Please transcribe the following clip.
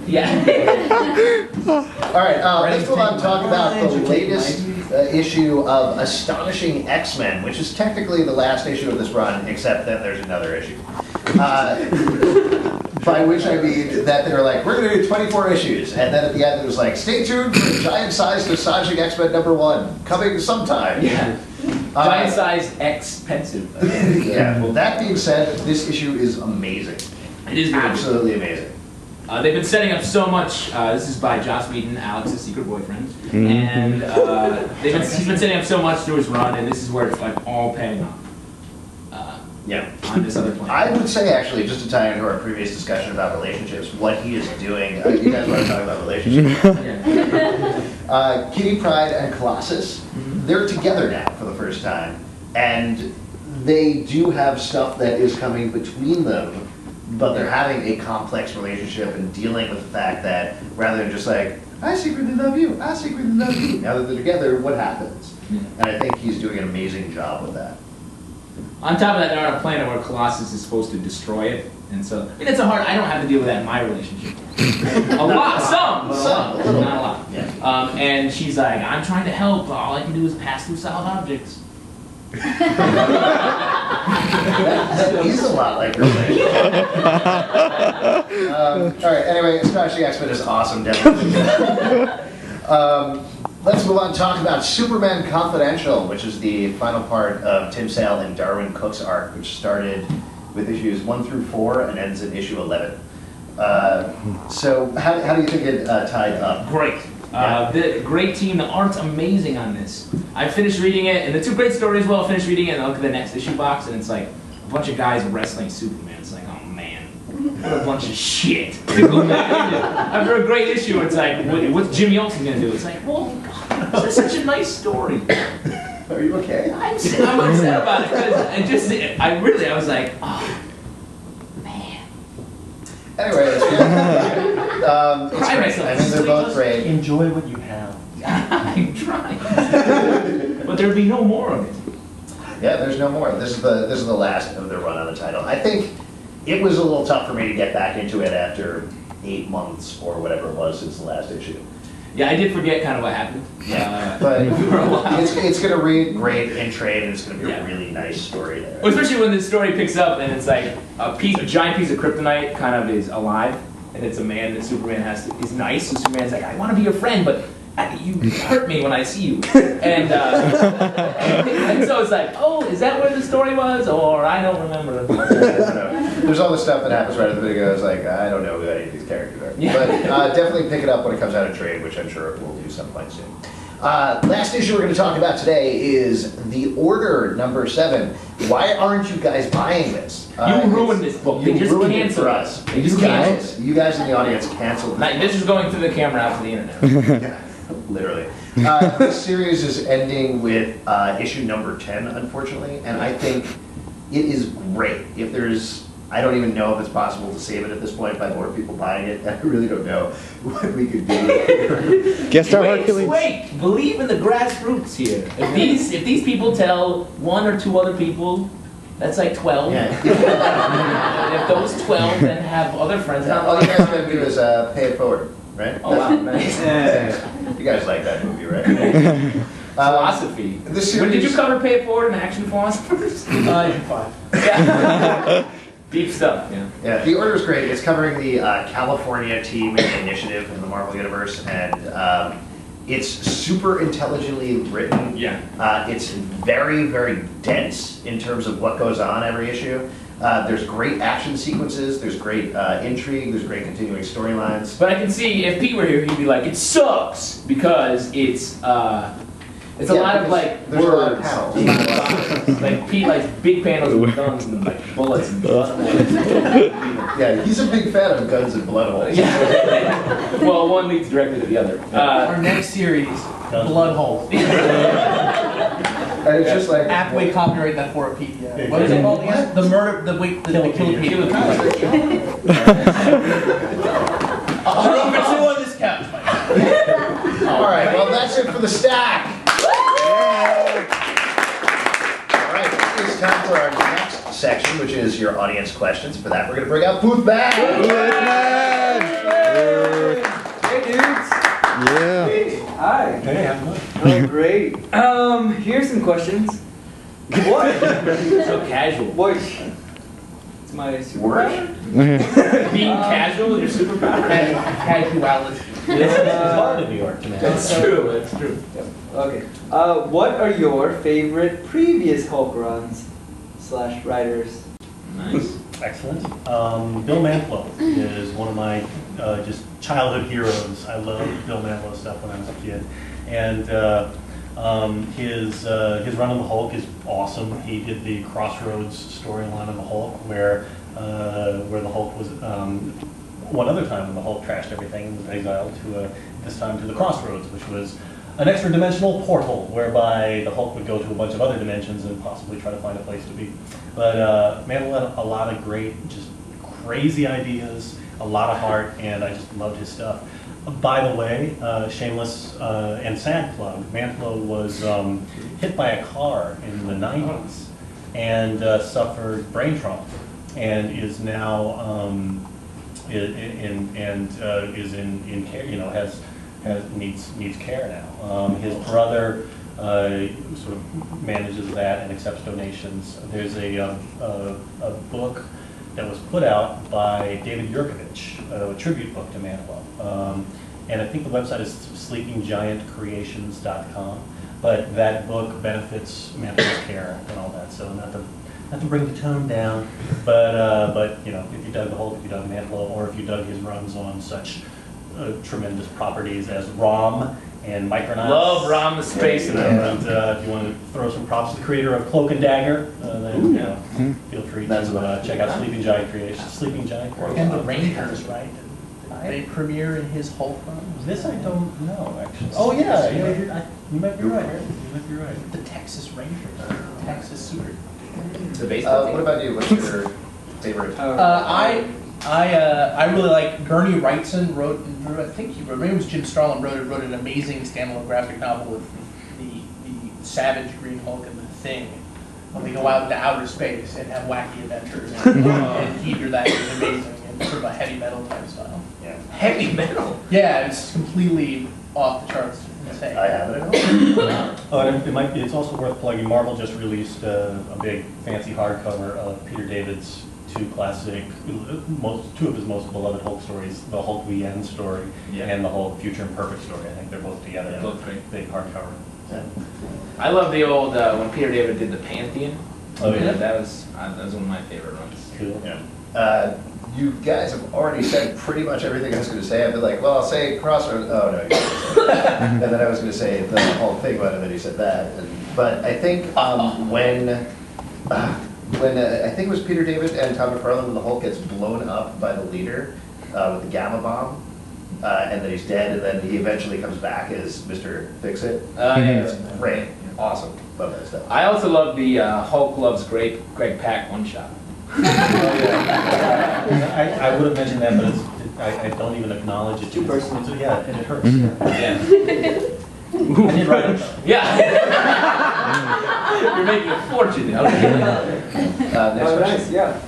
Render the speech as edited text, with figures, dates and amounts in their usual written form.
Yeah. All right, let's move on and talk about the latest issue of Astonishing X-Men, which is technically the last issue of this run, except that there's another issue. By which I mean that they were like, we're going to do 24 issues. And then at the end it was like, stay tuned for giant-sized Astonishing X-Men #1, coming sometime. Yeah. Giant-sized X-pensive. Yeah, well, that being said, this issue is amazing. It is really absolutely amazing. They've been setting up so much. This is by Joss Whedon, Alex's secret boyfriend, and he's been setting up so much through his run, and this is where it's like all paying off. Yeah. On this other planet. I would say actually, just to tie into our previous discussion about relationships, what he is doing. You guys want to talk about relationships? Yeah. Kitty Pryde and Colossus, they're together now for the first time, and they do have stuff that is coming between them. But they're having a complex relationship and dealing with the fact that rather than just like, I secretly love you, I secretly love you, now that they're together, what happens? And I think he's doing an amazing job with that. On top of that, they're on a planet where Colossus is supposed to destroy it. And so, I mean, it's a hard, I don't have to deal with that in my relationship. A lot, some, not a lot. Yeah. And she's like, I'm trying to help, all I can do is pass through solid objects. that is a lot like her thing. Alright, anyway, Astonishing X-Men is awesome, definitely. Let's move on and talk about Superman Confidential, which is the final part of Tim Sale and Darwin Cook's arc, which started with issues 1 through 4 and ends in issue 11. So how do you think it tied up? Great. The great team, the art's amazing on this. I finished reading it, and the two great stories. Well, I finished reading it, and I look at the next issue box, and it's like a bunch of guys wrestling Superman. It's like, oh man, what a bunch of shit. After a great issue, it's like, what's Jimmy Olsen gonna do? It's like, well, God, this is such a nice story. Are you okay? I'm upset about it because I was like, oh. Anyway, it's great. It's great. I mean, they're both great. Enjoy what you have. I'm trying. But there'd be no more of it. Yeah, there's no more. This is the last of their run on the title. I think it was a little tough for me to get back into it after 8 months or whatever it was since the last issue. Yeah, I did forget kind of what happened. But it's going to read great in trade, and it's going to be a really nice story there. Well, especially when the story picks up and it's like a giant piece of kryptonite kind of is alive, and it's a man that Superman is nice, so Superman's like, I want to be your friend, but you hurt me when I see you. And so it's like, oh, is that where the story was? Or I don't remember. There's all this stuff that happens right at the beginning. I was like, I don't know who any of these characters are. Yeah. But definitely pick it up when it comes out of trade, which I'm sure we'll do some point soon. Last issue we're going to talk about today is The Order #7. Why aren't you guys buying this? You ruined this book. They just ruined canceled it for us. They just canceled. You guys in the audience canceled it. This is going through the camera out to the internet. Yeah, literally. This series is ending with issue #10, unfortunately, and I think it is great. If there's, I don't even know if it's possible to save it at this point by more people buying it. I really don't know what we could do. Guest star Hercules. Wait, believe in the grassroots here. If these people tell 1 or 2 other people, that's like 12. Yeah. And if those 12 then have other friends, All you guys gotta do is pay it forward, right? Oh wow, nice. You guys like that movie, right? Philosophy. When did you cover Pay It Forward and Action Philosophers? Issue 5. Yeah. Deep stuff, yeah. Yeah, The Order is great. It's covering the California Team Initiative in the Marvel Universe, and it's super intelligently written. Yeah. It's very, very dense in terms of what goes on every issue. There's great action sequences, there's great intrigue, there's great continuing storylines. But I can see if Pete were here, he'd be like, it sucks because it's a lot of like there's words. a lot of panels. Like Pete likes big panels with guns and like bullets and blood. Yeah, he's a big fan of guns and blood holes. Yeah. Well, one leads directly to the other. Our next series, Blood Hole. And it's just like Aptly copyright that for a PDF. What is it called again? The murder, the Kill I'll leave it on this couch. all right, well that's it for the stack. All right, it's time for our next section, which is your audience questions. For that, we're going to bring out Booth Bag. Hey, have fun. Oh, great. Here's some questions. What? So casual. What? It's my superpower? Being casual is your superpower? Casuality. It's hard in New York, man. That's true, that's true. Okay. What are your favorite previous Hulk runs / writers? Nice. Excellent. Bill Mantlo is one of my just childhood heroes. I loved Bill Mantlo stuff when I was a kid, and his run on the Hulk is awesome. He did the Crossroads storyline on the Hulk, where the Hulk was one other time when the Hulk trashed everything and was exiled to this time to the Crossroads, which was an extra dimensional portal whereby the Hulk would go to a bunch of other dimensions and possibly try to find a place to be. But Mantlo had a lot of great, just crazy ideas, a lot of heart, and I just loved his stuff. By the way, shameless and sad plug, Mantlo was hit by a car in the 90s and suffered brain trauma, and is now is in care. You know, needs care now. His brother sort of manages that and accepts donations. There's a book that was put out by David Yurkovich, a tribute book to Mantlo. And I think the website is sleepinggiantcreations.com. But that book benefits Mantlo's care and all that. So not to bring the tone down, but you know, if you dug the Hulk, if you dug Mantlo, or if you dug his runs on such tremendous properties as ROM and Micronauts. Love Rom the Space And if you want to throw some props to the creator of Cloak and Dagger, then you know, feel free to check out Sleeping Giant Creations. Sleeping Giant Creations. And the Rangers, right? They premiere in his Hulk run. This I don't know, actually. Oh yeah, you might be right. You might be right. The Texas Rangers, Texas Super. The baseball team. What about you? What's your favorite? I really like Bernie Wrightson wrote. I think he wrote. Maybe it was Jim Starlin wrote an amazing standalone graphic novel with the Savage Green Hulk and the Thing. When they go out into outer space and have wacky adventures, and Heater, that is amazing, and sort of a heavy metal type style. Yeah. Heavy metal? Yeah, it's completely off the charts. Insane. I have it. Oh, and it's also worth plugging. Marvel just released a big fancy hardcover of Peter David's two of his most beloved Hulk stories, the Hulk The End story and the Hulk Future Imperfect story. I think they're both together. Yeah, both great. Big hardcover. Yeah. I love the old when Peter David did the Pantheon. Oh yeah, that was one of my favorite runs. Cool. Yeah. You guys have already said pretty much everything I was going to say. I've been like, well, I'll say Crossroads. Oh no, you didn't say that. And then I was going to say the whole thing about it, and then you said that. But I think when I think it was Peter David and Tom McFarlane when the Hulk gets blown up by the leader with the gamma bomb, and then he's dead, and then he eventually comes back as Mr. Fix-It. It's great, awesome, love that stuff. I also love the Hulk Loves Greg Pak one shot. I would have mentioned that, but I don't even acknowledge it. Too personal. Yeah, and it hurts. Yeah. I did write it though. Yeah. You're making a fortune. Okay. Next question. Nice, yeah.